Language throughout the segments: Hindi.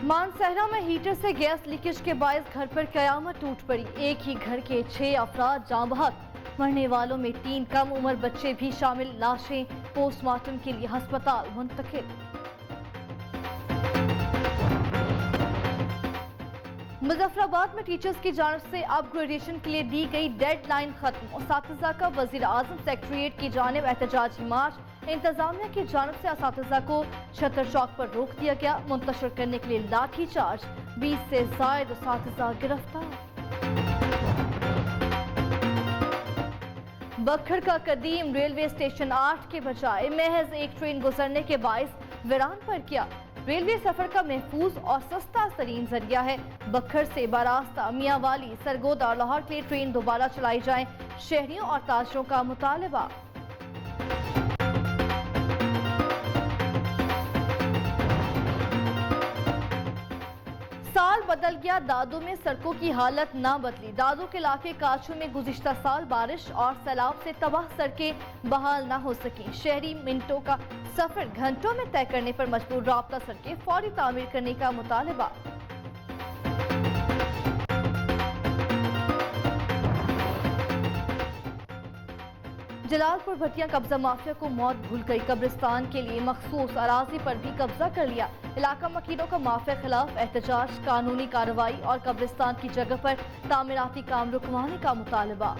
मानसहरा में हीटर से गैस लीकेज के बायस घर पर कयामत टूट पड़ी। एक ही घर के 6 अफराद जाँ बहक, मरने वालों में 3 कम उम्र बच्चे भी शामिल। लाशें पोस्टमार्टम के लिए अस्पताल मुंतकिल। मुजफ्फराबाद में टीचर्स की जानिब से अपग्रेडेशन के लिए दी गई डेडलाइन खत्म। असातिज़ा का वज़ीर आज़म सेक्रेटेरिएट की जानिब एहतजाजी मार्च। इंतजामिया की जानिब से असातिज़ा को छतर चौक पर रोक दिया गया। मुंतशिर करने के लिए लाठी चार्ज। 20 से ज़ायद असातिज़ा गिरफ्तार। बखर का कदीम रेलवे स्टेशन 8 के बजाय महज एक ट्रेन गुजरने के बायस वीरान पर किया। रेलवे सफर का महफूज और सस्ता तरीन जरिया है। बखर से बारास्ता मियांवाली सरगोदा और लाहौर के लिए ट्रेन दोबारा चलाई जाए, शहरियों और ताजरों का मुतालबा। साल बदल गया, दादू में सड़कों की हालत ना बदली। दादू के इलाके काछू में गुज़िश्ता साल बारिश और सैलाब से तबाह सड़कें बहाल ना हो सकी। शहरी मिनटों का सफर घंटों में तय करने पर मजबूर। राब्ता सड़कें फौरी तामीर करने का मुतालबा। जलालपुर भटिया कब्जा माफिया को मौत भूल गई। कब्रिस्तान के लिए मखसूस अराजी पर भी कब्जा कर लिया। इलाका मकीनों का माफिया खिलाफ एहतजाज, कानूनी कार्रवाई और कब्रिस्तान की जगह पर तामीराती काम रुकवाने का मुतालबा।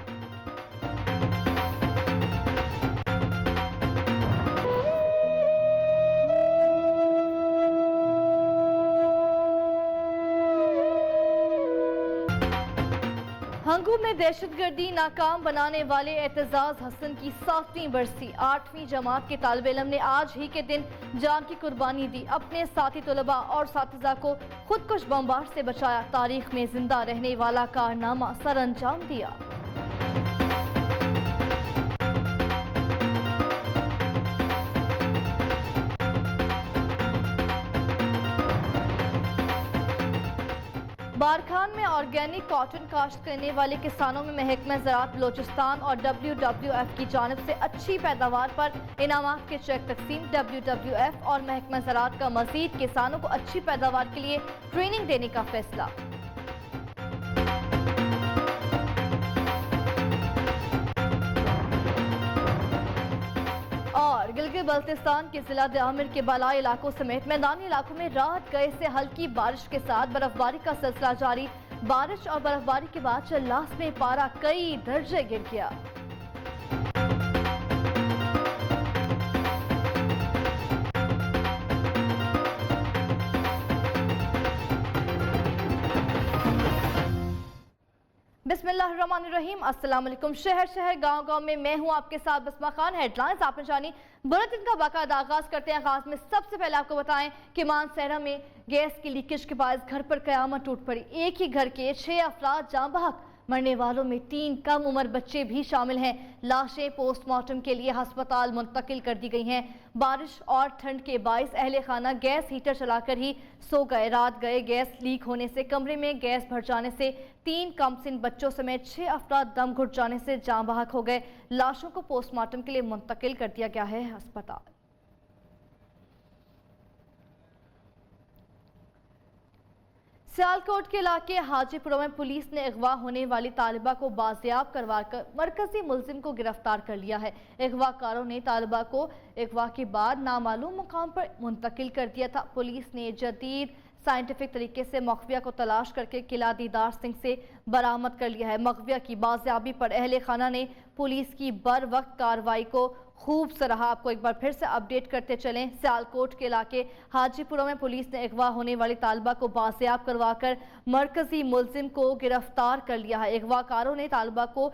हंगू में दहशतगर्दी नाकाम बनाने वाले एतजाज हसन की 7वीं बरसी। 8वीं जमात के तालिब इल्म ने आज ही के दिन जान की कुर्बानी दी। अपने साथी तलबा और साथिजा को खुदकुश बमबार से बचाया। तारीख में जिंदा रहने वाला कारनामा सर अंजाम दिया। बारखान में ऑर्गेनिक कॉटन काश्त करने वाले किसानों में महकमा ज़राअत बलोचिस्तान और WWF की जानिब से अच्छी पैदावार पर इनामात के चेक तकसीम। WWF और महकमा ज़राअत का मज़ीद किसानों को अच्छी पैदावार के लिए ट्रेनिंग देने का फैसला। और गिलगित बल्तिस्तान के जिला आमिर के बालाई इलाकों समेत मैदानी इलाकों में रात गए से हल्की बारिश के साथ बर्फबारी का सिलसिला जारी। बारिश और बर्फबारी के बाद चल्लास में पारा कई दर्जे गिर गया। बिस्मिल्लाहिर्रहमानिर्रहीम। अस्सलाम वालेकुम। शहर शहर गांव गांव में मैं हूं आपके साथ बसमा खान। हेडलाइंस आपने जानी। बुलेटिन का बाकायदा आगाज करते हैं। आगाज में सबसे पहले आपको बताएं कि मानसहरा में गैस की लीकेज के बायस घर पर कयामत टूट पड़ी। एक ही घर के 6 अफराद जाँ बहक, मरने वालों में 3 कम उम्र बच्चे भी शामिल हैं। लाशें पोस्टमार्टम के लिए अस्पताल मुंतकिल कर दी गई हैं। बारिश और ठंड के बायस अहले खाना गैस हीटर चलाकर ही सो गए। रात गए गैस लीक होने से कमरे में गैस भर जाने से 3 कमसिन बच्चों समेत 6 अफराद दम घुट जाने से जाँ बहक हो गए। लाशों को पोस्टमार्टम के लिए मुंतकिल कर दिया गया है अस्पताल। सियालकोट के इलाके हाजीपुरा में पुलिस ने अगवा होने वाली तालिबा को बाजियाब करवाकर मरकजी मुलजिम को गिरफ्तार कर लिया है। अगवाकारों ने तालिबा को अगवा के बाद नामालूम मुकाम पर मुंतकिल कर दिया था। पुलिस ने जदीद साइंटिफिक तरीके से मखविया को तलाश करके किला दीदार सिंह से बरामद कर लिया है। मखविया की बाजियाबी पर अहले खाना ने पुलिस की बर वक्त कार्रवाई को खूब सराहा। आपको एक बार फिर से अपडेट करते चलें। सियालकोट के इलाके हाजीपुरा में पुलिस ने अगवा होने वाली तालिबा को बाजियाब करवाकर मरकजी मुलजिम को गिरफ्तार कर लिया है। अगवाकारों ने तालिबा को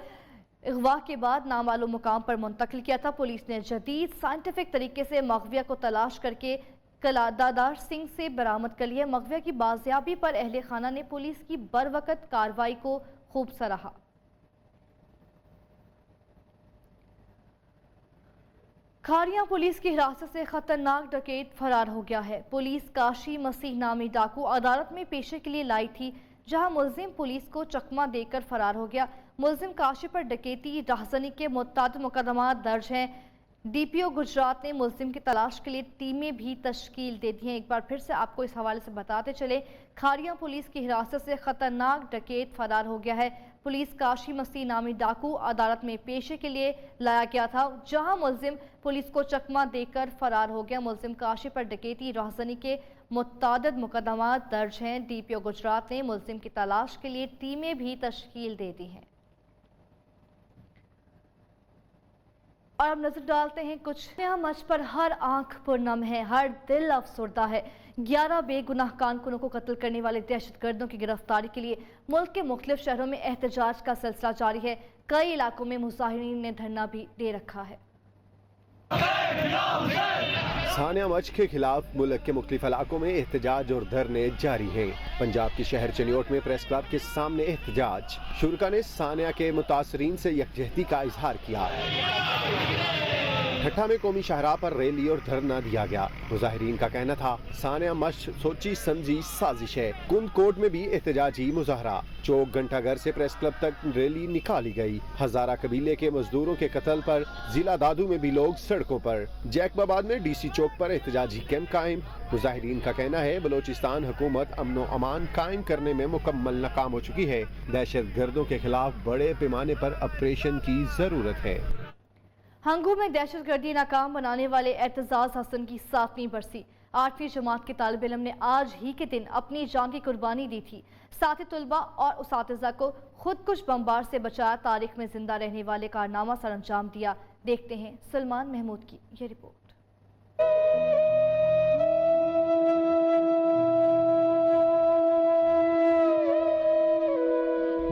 अगवा के बाद नामालूम मुकाम पर मुंतकिल किया था। पुलिस ने जदीद साइंटिफिक तरीके से मखविया को तलाश करके किला दीदार सिंह से बरामद कर लिया। मखविया की बाजियाबी पर अहले खाना ने पुलिस की बर वक्त कार्रवाई को खूब सराहा। खारियां पुलिस की हिरासत से खतरनाक डकैत फरार हो गया है। पुलिस काशी मसीह नामी डाकू अदालत में पेशे के लिए लाई थी, जहां मुलजिम पुलिस को चकमा देकर फरार हो गया। मुलजिम काशी पर डकैती राहजनी के मुतअद्दिद मुकदमा दर्ज हैं। डीपीओ गुजरात ने मुलजिम की तलाश के लिए टीमें भी तश्कील दे दी हैं। एक बार फिर से आपको इस हवाले से बताते चले, खारिया पुलिस की हिरासत से खतरनाक डकैत फरार हो गया है। पुलिस काशी मसीह नामी डाकू अदालत में पेशे के लिए लाया गया था, जहां मुलजिम पुलिस को चकमा देकर फरार हो गया। मुलजिम काशी पर डकैती राहजनी के मुतअद्दिद मुकदमा दर्ज हैं। डीपीओ गुजरात ने मुलजिम की तलाश के लिए टीमें भी तश्कील दे दी हैं। और अब नजर डालते हैं कुछ मच पर हर आंख पुरनम है, हर दिल अफसुर्दा है। 11 बेगुनाह कारकुनों को कत्ल करने वाले दहशतगर्दों की गिरफ्तारी के लिए मुल्क के मुख्तलिफ शहरों में एहतजाज का सिलसिला जारी है। कई इलाकों में मुजाहिरीन ने धरना भी दे रखा है। सानिया मच के खिलाफ मुल्क के मुख्तलिफ इलाकों में एहतजाज और धरने जारी हैं। पंजाब के शहर चनियोट में प्रेस क्लब के सामने एहतजाज। शुरका ने सानिया के मुतासरीन से यकजहती का इजहार किया। ठट्ठा में कौमी शाहराह पर रैली और धरना दिया गया। मुजाहिरीन का कहना था सानिया मच सोची समझी साजिश है। कुंद कोट में भी एहतजाजी मुजाहरा। चौक घंटाघर से प्रेस क्लब तक रैली निकाली गई। हजारा कबीले के मजदूरों के कत्ल पर जिला दादू में भी लोग सड़कों पर। जैकबाबाद में डीसी चौक पर एहतजाजी कैंप कायम। मुजाहिरीन का कहना है बलोचिस्तान हुकूमत अमन अमान कायम करने में मुकम्मल नाकाम हो चुकी है। दहशत गर्दों के खिलाफ बड़े पैमाने पर ऑपरेशन की जरूरत है। हंगू में दहशतगर्दी नाकाम बनाने वाले एतजाज हसन की 7वीं बरसी। 8वीं जमात के तालिब इल्म ने आज ही के दिन अपनी जान की कुर्बानी दी थी। साथी तुलबा और उसातिज़ा को खुदकुश बमबार से बचाया, तारीख में जिंदा रहने वाले कारनामा सर अंजाम दिया। देखते हैं सलमान महमूद की ये रिपोर्ट।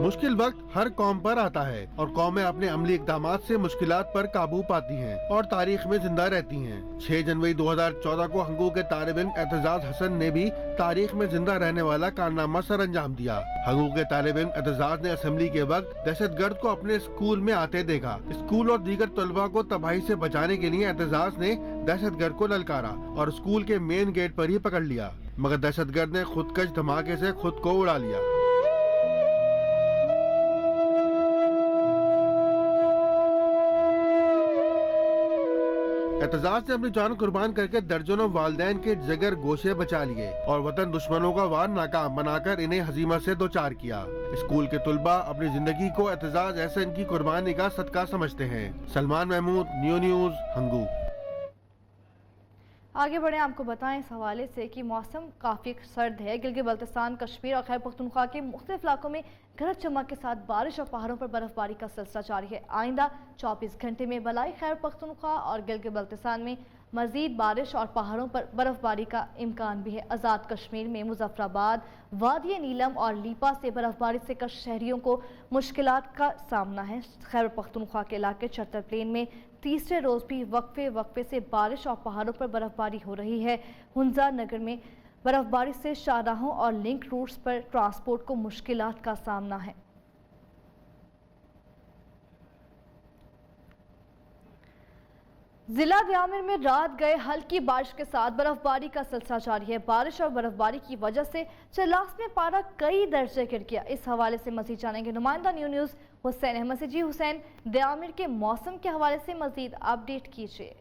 मुश्किल वक्त हर कौम पर आता है और कौमें अपने अमली इक़दामात से मुश्किलात पर काबू पाती हैं और तारीख में जिंदा रहती हैं। 6 जनवरी 2014 को हंगू के तालिब इल्म एतजाज हसन ने भी तारीख में जिंदा रहने वाला कारनामा सर अंजाम दिया। हंगू के तालिब इल्म एतजाज ने असेंबली के वक्त दहशतगर्द को अपने स्कूल में आते देखा। स्कूल और दीगर तलबा को तबाही से बचाने के लिए एतजाज ने दहशतगर्द को ललकारा और स्कूल के मेन गेट पर ही पकड़ लिया, मगर दहशतगर्द ने खुदकश धमाके से खुद को उड़ा लिया। एतजाज ने अपनी जान कुर्बान करके दर्जनों वालिदैन के जगर गोशे बचा लिए और वतन दुश्मनों का वार नाकाम बनाकर इन्हें हजीमत से दोचार किया। स्कूल के तुलबा अपनी जिंदगी को एतजाज हसन की कुर्बानी का सदका समझते हैं। सलमान महमूद, न्यूज़, हंगू। आगे बढ़े, आपको बताएं इस हवाले से कि मौसम काफ़ी सर्द है। गिलगित बल्तिस्तान, कश्मीर और खैबर पख्तूनख्वा के मुख्तलिफ इलाकों में गरज चमक के साथ बारिश और पहाड़ों पर बर्फबारी का सिलसिला जारी है। आइंदा 24 घंटे में बलाई, खैबर पख्तूनख्वा और गिलगित बल्तिस्तान में मजीद बारिश और पहाड़ों पर बर्फबारी का इम्कान भी है। आज़ाद कश्मीर में मुजफ्फराबाद, वादी नीलम और लीपा से बर्फबारी से कश शहरियों को मुश्किलात का सामना है। खैबर पख्तूनख्वा के इलाके चतर प्लेन में तीसरे रोज भी वक्फे से बारिश और पहाड़ों पर बर्फबारी हो रही है। हुंजा नगर में बर्फबारी से शाहराहों और लिंक रूट्स पर ट्रांसपोर्ट को मुश्किलात का सामना है। जिला दयामिर में रात गए हल्की बारिश के साथ बर्फबारी का सिलसिला जारी है। बारिश और बर्फबारी की वजह से चलास में पारा कई दर्जे गिर गया। इस हवाले से मजीद जानेंगे नुमाइंदा न्यूज़ हुसैन अहमद से। जी हुसैन, दयामिर के मौसम के हवाले से मजीद अपडेट कीजिए।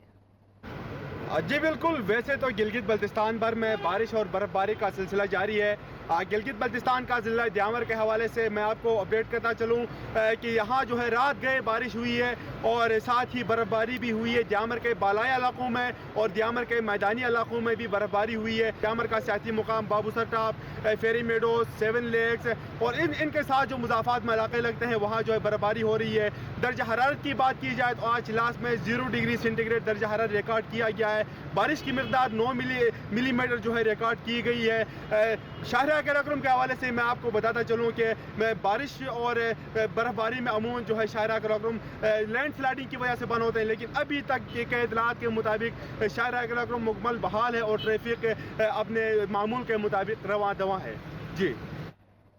जी बिल्कुल, वैसे तो गिलगित बल्तिस्तान भर में बारिश और बर्फबारी का सिलसिला जारी है। गिलगित बल्तिस्तान का ज़िला दयामिर के हवाले से मैं आपको अपडेट करता चलूँ कि यहाँ जो है रात गए बारिश हुई है और साथ ही बर्फबारी भी हुई है। दयामिर के बालाई इलाकों में और दयामिर के मैदानी इलाकों में भी बर्फबारी हुई है। दयामिर का सियासी मुकाम बाबूसर टॉप, फेरी मेडोज, 7 लेक्स और इनके साथ जो मुजाफात में इलाके लगते हैं वहाँ जो है बर्फबारी हो रही है। दर्जा हरारत की बात की जाए तो आज लास्ट में 0 डिग्री सेंटीग्रेड दर्जा हरारत रिकॉर्ड किया गया है। बारिश की मिकदार 9 मिलीमीटर जो है रिकॉर्ड की गई है। शाहरा के रकम के हवाले से मैं आपको बताता चलूँ कि मैं बारिश और बर्फबारी में अमूमन जो है शाहरा के रकम लैंड स्लाइडिंग की वजह से बंद होते हैं, लेकिन अभी तक के इतलात के मुताबिक शाहरा के रकम मुकम्मल बहाल है और ट्रैफिक अपने मामूल के मुताबिक रवां दवा है। जी,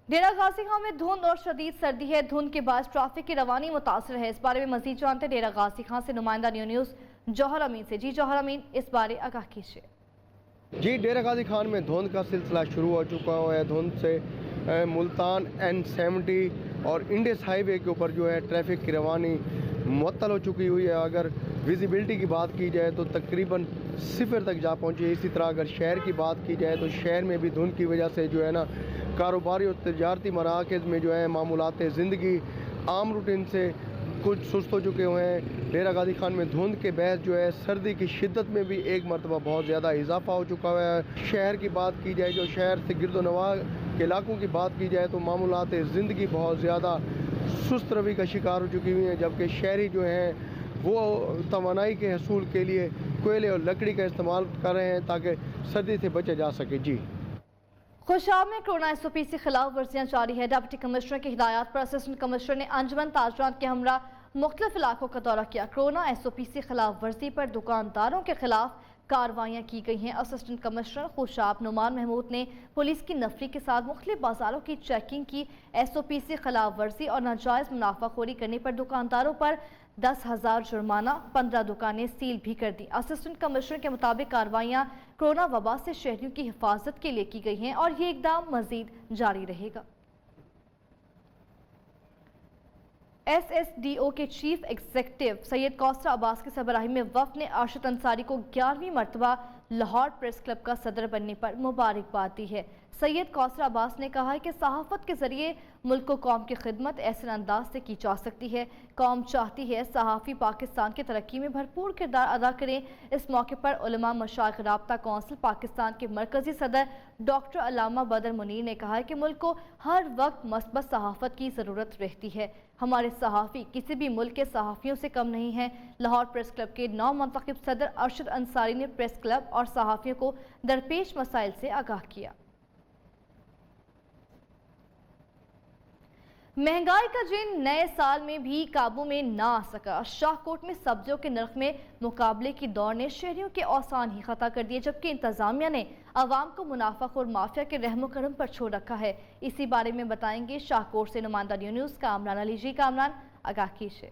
डेरा गाजी खां में धुंध और शदीद सर्दी है। धुंध के बाद ट्रैफिक की रवानी मुतासर है। इस बारे में मजीद जानते डेरा गाजी खां से नुमाइंदा न्यूज़ जौहर अमीन से। जी जौहर अमीन, इस बारे आगाह कीजिए। जी, डेरा गाजी खान में धुंध का सिलसिला शुरू हो चुका है। धुंध से मुल्तान N70 और इंडस हाईवे के ऊपर जो है ट्रैफिक की रवानी मुअत्तल हो चुकी हुई है। अगर विजिबिलिटी की बात की जाए तो तकरीबन सिफर तक जा पहुँची है। इसी तरह अगर शहर की बात की जाए तो शहर में भी धुंध की वजह से जो है ना कारोबारी और तजारती मराकज़ में जो है मामूलात ज़िंदगी आम रूटीन से कुछ सुस्त हो चुके हुए हैं। डेरा गाजी खान में धुंध के बहस जो है सर्दी की शिद्दत में भी एक मरतबा बहुत ज़्यादा इजाफा हो चुका है। शहर की बात की जाए, जो शहर से गिरदोनवा के इलाकों की बात की जाए तो मामूलात ज़िंदगी बहुत ज़्यादा सुस्त रवि का शिकार हो चुकी हुई हैं, जबकि शहरी जो हैं वो तवानाई के हसूल के लिए कोयले और लकड़ी का इस्तेमाल कर रहे हैं ताकि सर्दी से बचा जा सके। जी खुशाब में कोरोना SOP से खिलाफ वर्जियाँ जारी है। डिप्टी कमिश्नर की हिदायत पर असिस्टेंट कमिश्नर ने अंजुमन ताजरात के हमरा मुख्तलिफ इलाकों का दौरा किया। कोरोना SOP से खिलाफ वर्जी पर दुकानदारों के खिलाफ कार्रवाइयाँ की गई हैं। असिस्टेंट कमिश्नर खुशाब नुमान महमूद ने पुलिस की नफरी के साथ मुख्तलिफ बाजारों की चेकिंग की। SOP से खिलाफ वर्जी और नाजायज़ मुनाफाखोरी करने पर दुकानदारों पर 10,000 जुर्माना, 15 दुकानें सील भी कर दी। असिस्टेंट कमिश्नर के मुताबिक कार्रवाइयाँ कोरोना वबा से शहरियों की हिफाजत के लिए की गई हैं और ये इकदाम मजीद जारी रहेगा। SSDO के चीफ एग्जीक्यूटिव सैयद कौसर अब्बास की सरबराही में वफ़द ने अरशद अंसारी को 11वीं मरतबा लाहौर प्रेस क्लब का सदर बनने पर मुबारकबाद दी है। सैयद कौसर अब्बास ने कहा है कि सहाफ़त के ज़रिए मुल्क को कौम की खिदमत ऐसे अंदाज से की जा सकती है। कौम चाहती है सहाफ़ी पाकिस्तान की तरक्की में भरपूर किरदार अदा करें। इस मौके पर उलमा मशाइख राब्ता कौंसिल पाकिस्तान के मरकज़ी सदर डॉक्टर अल्लामा बदर मुनीर ने कहा है कि मुल्क को हर वक्त मस्बत सहाफ़त की ज़रूरत रहती है। हमारे सहाफ़ी किसी भी मुल्क के सहाफ़ियों से कम नहीं हैं। लाहौर प्रेस क्लब के नौ मुंतखब सदर अरशद अंसारी ने प्रेस क्लब और सहाफ़ियों को दरपेश मसाइल से आगाह किया। महंगाई का जिन नए साल में भी काबू में ना आ सका। शाहकोट में सब्जियों के नर्ख में मुकाबले की दौड़ ने शहरियों के औसान ही खता कर दिए, जबकि इंतजामिया ने अवाम को मुनाफाखोर माफिया के रहमो करम पर छोड़ रखा है। इसी बारे में बताएंगे शाहकोट से नुमाइंदा न्यूज़ कामरान अली। जी कामरान, आगाह कीजिए।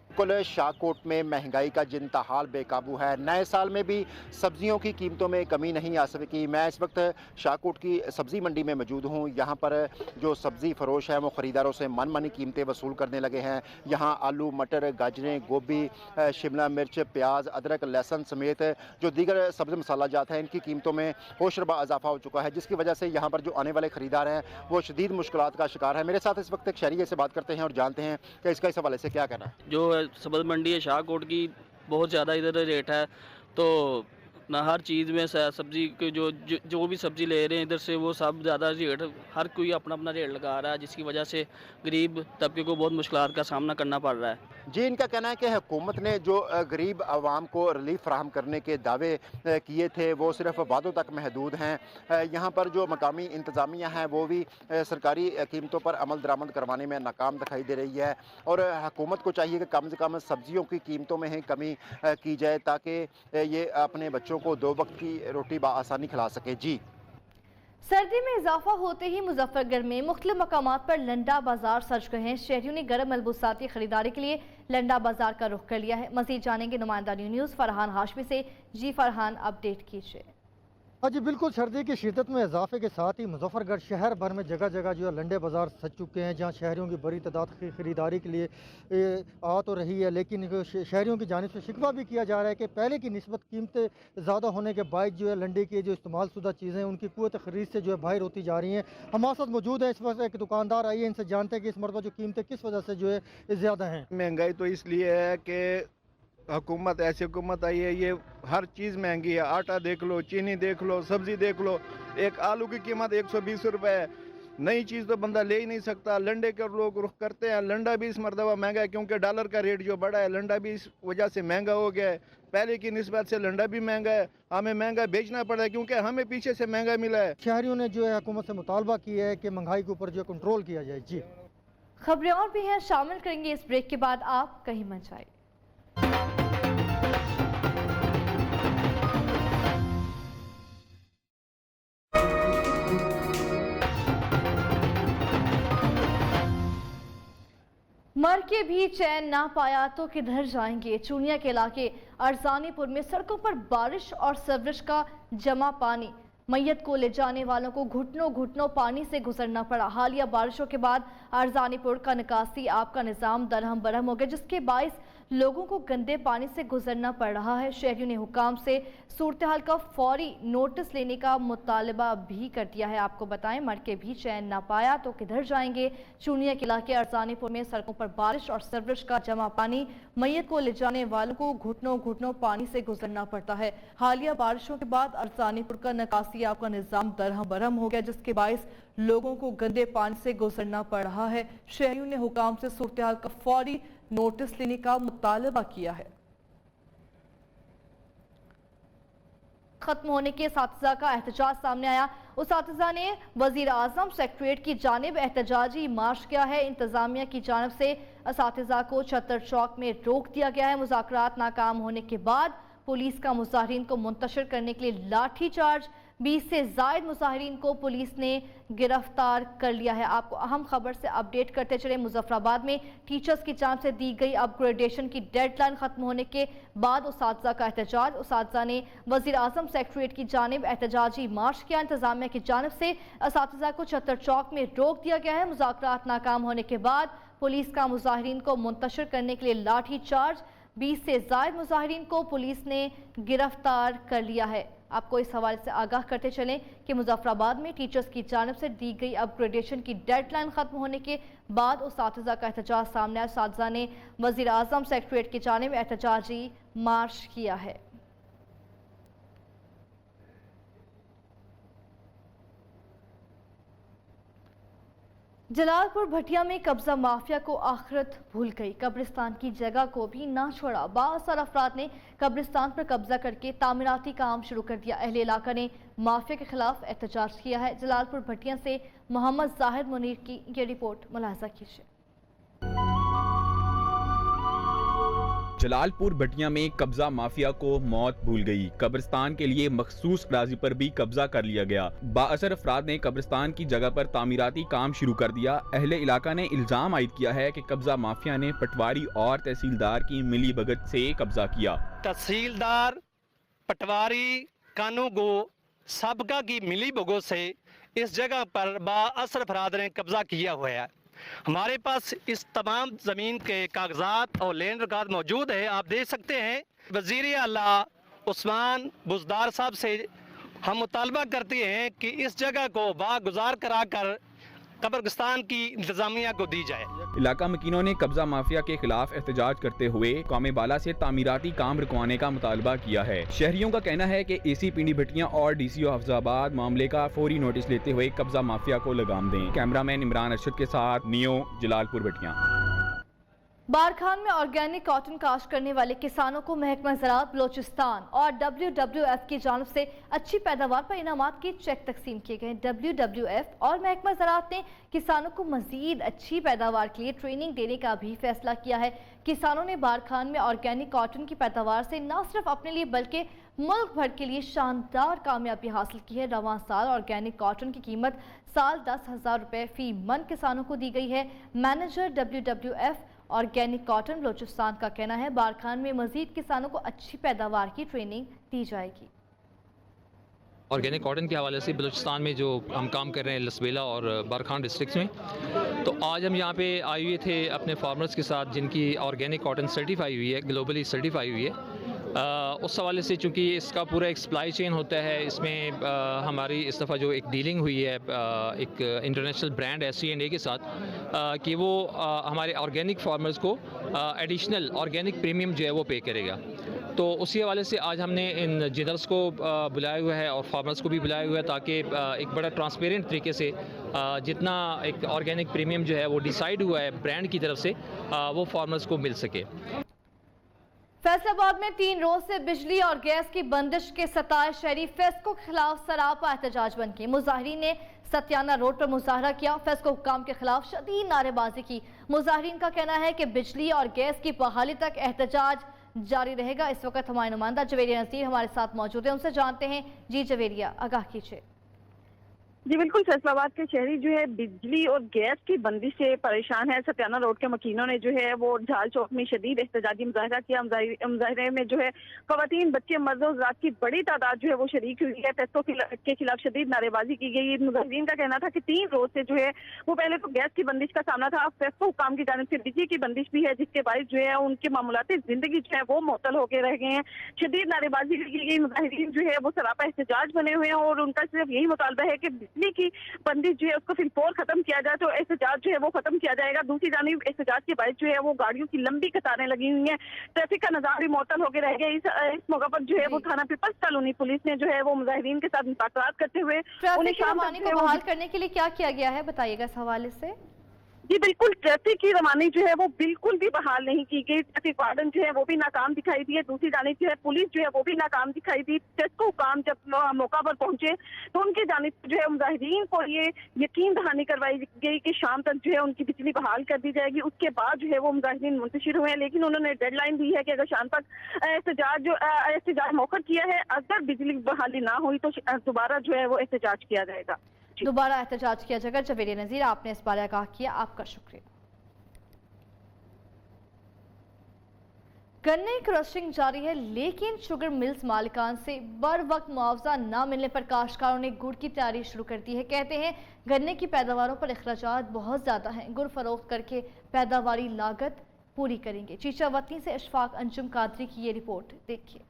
बिल्कुल, शाहकोट में महंगाई का जिनता हाल बेकाबू है। नए साल में भी सब्जियों की कीमतों में कमी नहीं आ सकी। मैं इस वक्त शाहकोट की सब्ज़ी मंडी में मौजूद हूँ। यहाँ पर जो सब्ज़ी फरोश हैं वो ख़रीदारों से मनमानी कीमतें वसूल करने लगे हैं। यहाँ आलू, मटर, गाजरें, गोभी, शिमला मिर्च, प्याज, अदरक, लहसुन समेत जो दीगर सब्ज़ मसाला जात हैं इनकी कीमतों में होशरबा इजाफा हो चुका है, जिसकी वजह से यहाँ पर जो आने वाले ख़रीदार हैं वो शदीद मुश्किलात का शिकार है। मेरे साथ इस वक्त एक शहरी से बात करते हैं और जानते हैं कि इसका इस हवाले से क्या कहना है। जो सब्ज़ मंडी है शाहकोट की, बहुत ज़्यादा इधर रेट है, तो ना हर चीज़ में सब्ज़ी के जो भी सब्ज़ी ले रहे हैं इधर से वो सब ज़्यादा रेट, हर कोई अपना अपना रेट लगा रहा है, जिसकी वजह से गरीब तबके को बहुत मुश्किलात का सामना करना पड़ रहा है। जी, इनका कहना है कि हुकूमत ने जो गरीब आवाम को रिलीफ फराहम करने के दावे किए थे वो सिर्फ वादों तक महदूद हैं। यहाँ पर जो मकामी इंतज़ामिया है वो भी सरकारी कीमतों पर अमल दरामद करवाने में नाकाम दिखाई दे रही है और हुकूमत को चाहिए कि कम से कम सब्जियों की कीमतों में ही कमी की जाए ताकि ये अपने बच्चों को 2 वक्त की रोटी बआसानी खिला सके। जी, सर्दी में इजाफा होते ही मुजफ्फरगढ़ में मुख्तलिफ मकामात पर लंडा बाजार सज गए हैं। शहरियों ने गर्म मलबूसात की खरीदारी के लिए लंडा बाजार का रुख कर लिया है। मजीद जानेंगे नुमाइंदा न्यूज़ फरहान हाशमी से। जी फरहान, अपडेट कीजिए। हाँ जी बिल्कुल, सर्दी की शिद्दत में इजाफे के साथ ही मुजफ्फरगढ़ शहर भर में जगह जगह जो है लंडे बाज़ार सज चुके हैं, जहाँ शहरियों की बड़ी तादाद की ख़रीदारी के लिए आ तो रही है, लेकिन शहरियों की जानिब से शिकवा भी किया जा रहा है कि पहले की निस्बत कीमतें ज़्यादा होने के बाद जो है लंडे की जो इस्तेमाल शुदा चीज़ें उनकी क़ुव्वत ख़रीद से जो है बाहर होती जा रही हैं। हमारे साथ मौजूद है इस वक्त एक दुकानदार, आइए इनसे जानते हैं कि इस मरतबा जो कीमतें किस वजह से जो है ज़्यादा हैं। महंगाई तो इसलिए है कि हुकूमत, ऐसी हुकूमत आई है, ये हर चीज़ महंगी है। आटा देख लो, चीनी देख लो, सब्ज़ी देख लो। एक आलू की कीमत 120 रुपये है। नई चीज़ तो बंदा ले ही नहीं सकता। लंडे के लोग रुख करते हैं। लंडा भी इस मरतबा महंगा है क्योंकि डॉलर का रेट जो बढ़ा है, लंडा भी इस वजह से महंगा हो गया है। पहले की निस्बत से लंडा भी महंगा है, हमें महंगा बेचना पड़ा है क्योंकि हमें पीछे से महंगा मिला है। शहरियों ने जो है हुकूमत से मुतालबा किया है कि महंगाई के ऊपर जो है कंट्रोल किया जाए। जी, खबरें और भी हैं, शामिल करेंगे इस ब्रेक के बाद। आप कहीं मत जाइए। मर के भी चैन ना पाया तो किधर जाएंगे। चूनिया के इलाके अरजानीपुर में सड़कों पर बारिश और सवरिश का जमा पानी मैयत को ले जाने वालों को घुटनों घुटनों पानी से गुजरना पड़ा। हालिया बारिशों के बाद अरजानीपुर का निकासी आप का निज़ाम दरहम बरहम हो गया, जिसके बाइस लोगों को गंदे पानी से गुजरना पड़ रहा है। शहरियों ने हुकाम से सूरत हाल का फौरी नोटिस लेने का मुतालबा भी कर दिया है। आपको बताएं, मटके भी चैन ना पाया तो किधर जाएंगे। चूनिया के इलाके अरजानीपुर में सड़कों पर बारिश और सीवरेज का जमा पानी, मैयत को ले जाने वालों को घुटनों घुटनों पानी से गुजरना पड़ता है। हालिया बारिशों के बाद अरजानीपुर का निकासी आप का निज़ाम दरहम बरहम हो गया, जिसके बाइस लोगों को गंदे पानी से गुजरना पड़ रहा है। शहरियों ने हुकाम से सूरत हाल का फौरी नोटिस लेने का मुतालबा किया है। खत्म होने के असातिज़ा का एहतजाज सामने आया। असातिज़ा ने वज़ीर आज़म सेक्रेटरीट की जानिब एहतजाजी मार्च किया है। इंतजामिया की जानिब से असातिज़ा को छत्तर चौक में रोक दिया गया है। मुज़ाकरात नाकाम होने के बाद पुलिस का मुज़ाहिरीन को मुंतशिर करने के लिए लाठी चार्ज, 20 से ज़ायद मुज़ाहिरीन को पुलिस ने गिरफ्तार कर लिया है। आपको अहम खबर से अपडेट करते चले। मुजफ्फराबाद में टीचर्स की जानिब से दी गई अपग्रेडेशन की डेडलाइन खत्म होने के बाद उसातिज़ा का एहतजाज। उसातिज़ा ने वज़ीर आज़म सेक्रेटरीट की जानिब एहतजाजी मार्च किया। इंतजामिया की जानिब से असातिज़ा को छत्तर चौक में रोक दिया गया है। मुज़ाकरात नाकाम होने के बाद पुलिस का मुज़ाहिरीन को मुंतशिर करने के लिए लाठी चार्ज, 20 से ज़ायद मुज़ाहिरीन को पुलिस ने गिरफ्तार कर लिया है। आपको इस हवाले से आगाह करते चलें कि मुजफ्फराबाद में टीचर्स की जानिब से दी गई अपग्रेडेशन की डेडलाइन खत्म होने के बाद उसातिज़ा का एहतजाज सामने आया। उसातिज़ा ने वज़ीर आज़म सेक्रेटरीट की जानिब एहतजाजी मार्च किया है। जलालपुर भटिया में कब्जा माफिया को आखिरत भूल गई, कब्रिस्तान की जगह को भी ना छोड़ा। बाअसर अफराद ने कब्रिस्तान पर कब्जा करके तामीराती काम शुरू कर दिया। अहले इलाका ने माफिया के खिलाफ एहतजाज किया है। जलालपुर भटिया से मोहम्मद जाहिद मुनीर की ये रिपोर्ट मुलाहजा कीजिए। जलालपुर भटिया में कब्जा माफिया को मौत भूल गई। कब्रिस्तान के लिए मखसूस अराजी पर भी कब्जा कर लिया गया। बाअसर अफराद ने कब्रिस्तान की जगह पर तामीराती काम शुरू कर दिया। अहले इलाका ने इल्जाम आयद किया है कि कब्जा माफिया ने पटवारी और तहसीलदार की मिली भगत से कब्जा किया। तहसीलदार, पटवारी, कानूगो सबका की मिली भगत से इस जगह पर बाअसर अफराद ने कब्जा किया हुआ है। हमारे पास इस तमाम ज़मीन के कागजात और लैंड रिकॉर्ड मौजूद है। आप देख सकते हैं। वज़ीर आला उस्मान बुज़दार साहब से हम मुतालबा करते हैं कि इस जगह को बागुजार कराकर कब्रिस्तान की इंतजामिया को दी जाए। इलाका मकीनों ने कब्जा माफिया के खिलाफ एहतजाज करते हुए कौमे बाला से तामीराती काम रुकवाने का मुतालबा किया है। शहरियों का कहना है कि एसी पिंडी भटिया और डीसीओ हफ्जाबाद मामले का फौरी नोटिस लेते हुए कब्जा माफिया को लगाम दें। कैमरामैन इमरान अरशद के साथ नियो, जलालपुर भटिया। बारखान में ऑर्गेनिक कॉटन काश्त करने वाले किसानों को महकमा ज़राअत बलोचिस्तान और WWF की जानिब से अच्छी पैदावार पर इनामात के चेक तकसीम किए गए। WWF और महकमा ज़राअत ने किसानों को मजीद अच्छी पैदावार के लिए ट्रेनिंग देने का भी फैसला किया है। किसानों ने बारखान में ऑर्गेनिक कॉटन की पैदावार से न सिर्फ अपने लिए बल्कि मुल्क भर के लिए शानदार कामयाबी हासिल की है। रवां साल ऑर्गेनिक कॉटन की कीमत साल 10,000 रुपये फी मन किसानों को दी गई है। Manager WWF organic cotton Balochistan का कहना है बारखान में मजीद किसानों को अच्छी पैदावार की ट्रेनिंग दी जाएगी। ऑर्गेनिक कॉटन के हवाले से बलूचिस्तान में जो हम काम कर रहे हैं लसबेला और बारखान डिस्ट्रिक्ट में, तो आज हम यहाँ पे आए हुए थे अपने फार्मर्स के साथ जिनकी ऑर्गेनिक कॉटन सर्टिफाई हुई है, ग्लोबली सर्टिफाई हुई है। उस हवाले से चूँकि इसका पूरा एक सप्लाई चेन होता है, इसमें हमारी इस दफ़ा जो एक डीलिंग हुई है एक इंटरनेशनल ब्रांड SC&A के साथ कि वो हमारे ऑर्गेनिक फार्मर्स को एडिशनल ऑर्गेनिक प्रीमियम जो है वो पे करेगा। तो उसी हवाले से आज हमने इन जिनर्स को बुलाया हुआ है और फार्मर्स को भी बुलाया हुआ है ताकि एक बड़ा ट्रांसपेरेंट तरीके से जितना एक ऑर्गेनिक प्रीमियम जो है वो डिसाइड हुआ है ब्रांड की तरफ से वो फार्मर्स को मिल सके। फैसलाबाद में 3 रोज से बिजली और गैस की बंदिश के सताए शहरी फेस्को के खिलाफ सरापा एहतजाज बन के मुजाहिरीन ने सत्याना रोड पर मुजाहरा किया। फेस्को हुक्काम के खिलाफ शदीद नारेबाजी की। मुजाहिरीन का कहना है कि बिजली और गैस की बहाली तक एहतजाज जारी रहेगा। इस वक्त हमारे नुमाइंदा जवेरिया नज़ीर हमारे साथ मौजूद है, उनसे जानते हैं। जी जवेरिया, आगाह कीजिए। जी बिल्कुल, फैसलाबाद के शहरी जो है बिजली और गैस की बंदिश से परेशान है। सत्याना रोड के मकीनों ने जो है वो झाल चौक में शदीद एहतजाजी मुजाहरा किया। मुजाहरे में जो है खवातीन, बच्चे, मर्द और ज़ात की बड़ी तादाद जो है वो शरीक हुई है। पेस्तों के खिलाफ शदीद नारेबाजी की गई। मुजाहिरीन का कहना था कि 3 रोज से जो है वो पहले तो गैस की बंदिश का सामना था, अब पेस्तों हुकाम की जानिब से बिजली की बंदिश भी है, जिसके बायस जो है उनके मामूलाती जिंदगी जो है वो मुअत्तल होकर रह गए हैं। शदीद नारेबाजी की गई। मुजाहिरीन जो है वो सरापा एहतजाज बने हुए हैं और उनका सिर्फ यही मुतालबा है कि बिजली की बंदिश जो है उसको फिर फौर खत्म किया जाए, तो एहतजाज जो है वो खत्म किया जाएगा। दूसरी जानिब एहतजाज के बायस जो है वो गाड़ियों की लंबी कतारें लगी हुई हैं, ट्रैफिक का निज़ाम भी मुअत्तल होकर रह गया। इस मौके पर जो है वो थाना पीपल्स कॉलोनी पुलिस ने जो है वो मुजाहिरीन के साथ मुज़ाकरात करते हुए उन्हें शाम तक को बहाल करने के लिए क्या किया गया है, बताइएगा इस हवाले से। जी बिल्कुल, ट्रैफिक की रवानी जो है वो बिल्कुल भी बहाल नहीं की गई। ट्रैफिक वार्डन जो है वो भी नाकाम दिखाई दिए। दूसरी जानिब जो है पुलिस जो है वो भी नाकाम दिखाई दी। टेस्को हुकाम जब मौका पर पहुंचे तो उनकी जानिब जो है मुजाहिरीन को ये यकीन दहानी करवाई गई कि शाम तक जो है उनकी बिजली बहाल कर दी जाएगी। उसके बाद जो है वो मुजाहिरीन मुंतशिर हुए हैं, लेकिन उन्होंने डेडलाइन दी है कि अगर शाम तक एहतजाज मौखर किया है, अगर बिजली बहाली ना हुई तो दोबारा जो है वो एहतजाज किया जाएगा। दोबारा एहतजाज किया जाएगा। जवेरिया नज़ीर, आपने इस बारे आगाह किया, आपका शुक्रिया। गन्ने की क्रशिंग जारी है, लेकिन शुगर मिल्स मालिकान से बर वक्त मुआवजा न मिलने पर काश्तकारों ने गुड़ की तैयारी शुरू कर दी है। कहते हैं गन्ने की पैदावारों पर अखराजात बहुत ज़्यादा हैं, गुड़ फरोख्त करके पैदावारी लागत पूरी करेंगे। चीचा वतनी से इशफाक अंजुम कादरी की ये रिपोर्ट देखिए।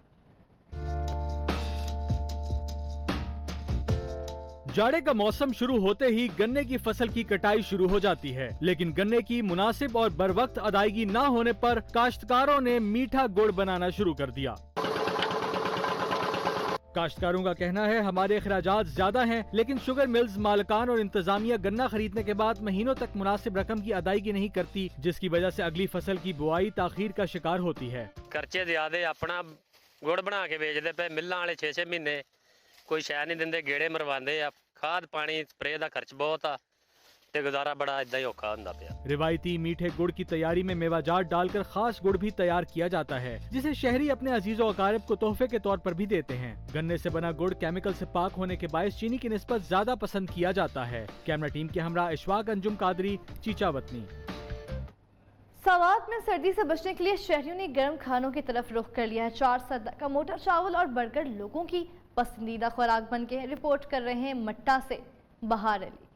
जाड़े का मौसम शुरू होते ही गन्ने की फसल की कटाई शुरू हो जाती है, लेकिन गन्ने की मुनासिब और बर वक्त अदायगी न होने पर काश्तकारों ने मीठा गुड़ बनाना शुरू कर दिया। काश्तकारों का कहना है हमारे अखराजात ज्यादा हैं, लेकिन शुगर मिल्स मालिकान और इंतजामिया गन्ना खरीदने के बाद महीनों तक मुनासिब रकम की अदायगी नहीं करती, जिसकी वजह से अगली फसल की बुआई ताखीर का शिकार होती है। खर्चे ज्यादा, अपना गुड़ बना के बेचते पे मिल्लां वाले 6-6 महीने कोई शै नहीं दिंदे, गेड़े मरवांदे आ, खाद पानी स्प्रे का खर्च बहुत आ ते गुजारा बड़ा इदा ही औखा हुंदा पिया। रिवायती मीठे गुड़ की तैयारी में मेवाजात डालकर खास गुड़ भी तैयार किया जाता है, जिसे शहरी अपने अजीजों अकारिब को तोहफे के तौर पर भी देते हैं। गन्ने से बना गुड़ केमिकल से पाक होने के बायस चीनी की निस्बत ज्यादा पसंद किया जाता है। कैमरा टीम के हमरा इशफाक अंजुम कादरी, चीचा वतनी। सवात में सर्दी से बचने के लिए शहरियों ने गर्म खानों की तरफ रुख कर लिया है। 4 सदा का मोटा चावल और बर्गर लोगों की पसंदीदा खुराक बन के रिपोर्ट कर रहे हैं मट्टा से बहार अली।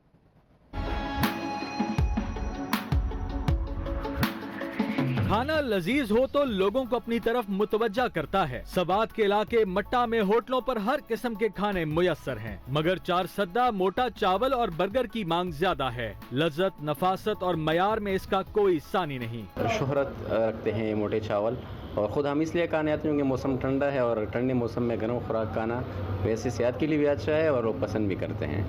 खाना लजीज हो तो लोगों को अपनी तरफ मुतवज्जा करता है। सवात के इलाके मट्टा में होटलों पर हर किस्म के खाने मुयस्सर हैं, मगर 4 सदा मोटा चावल और बर्गर की मांग ज्यादा है। लज्जत, नफासत और मयार में इसका कोई सानी नहीं। शोहरत रखते हैं मोटे चावल, और ख़ुद हम इसलिए खाने आते हैं क्योंकि मौसम ठंडा है और ठंडे मौसम में गर्म खुराक खाना वैसे सेहत के लिए भी अच्छा है और वो पसंद भी करते हैं।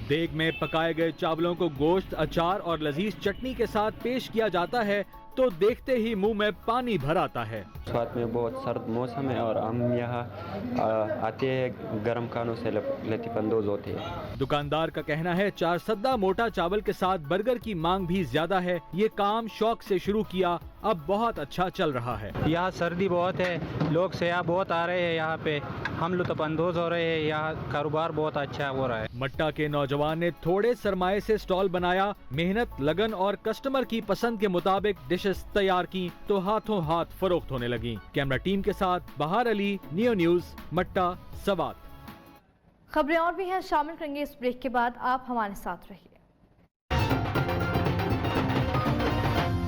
देग में पकाए गए चावलों को गोश्त, अचार और लजीज चटनी के साथ पेश किया जाता है तो देखते ही मुंह में पानी भर आता है। स्वाद में बहुत सर्द मौसम है और हम यहाँ आते हैं गर्म खानों से लतीफ अंदोज होते हैं। दुकानदार का कहना है 4 सदा मोटा चावल के साथ बर्गर की मांग भी ज्यादा है। ये काम शौक से शुरू किया, अब बहुत अच्छा चल रहा है। यहाँ सर्दी बहुत है, लोग सयाह बहुत आ रहे हैं, यहाँ पे हम लुत्फ अंदोज हो रहे हैं, यहाँ कारोबार बहुत अच्छा हो रहा है। मट्टा के नौजवान ने थोड़े सरमाए से स्टॉल बनाया, मेहनत, लगन और कस्टमर की पसंद के मुताबिक डिशेस तैयार की तो हाथों हाथ फरोख्त होने लगी। कैमरा टीम के साथ बहार अली, नियो न्यूज, मट्टा, सवात। खबरें और भी हैं, शामिल करेंगे इस ब्रेक के बाद, आप हमारे साथ रहिए।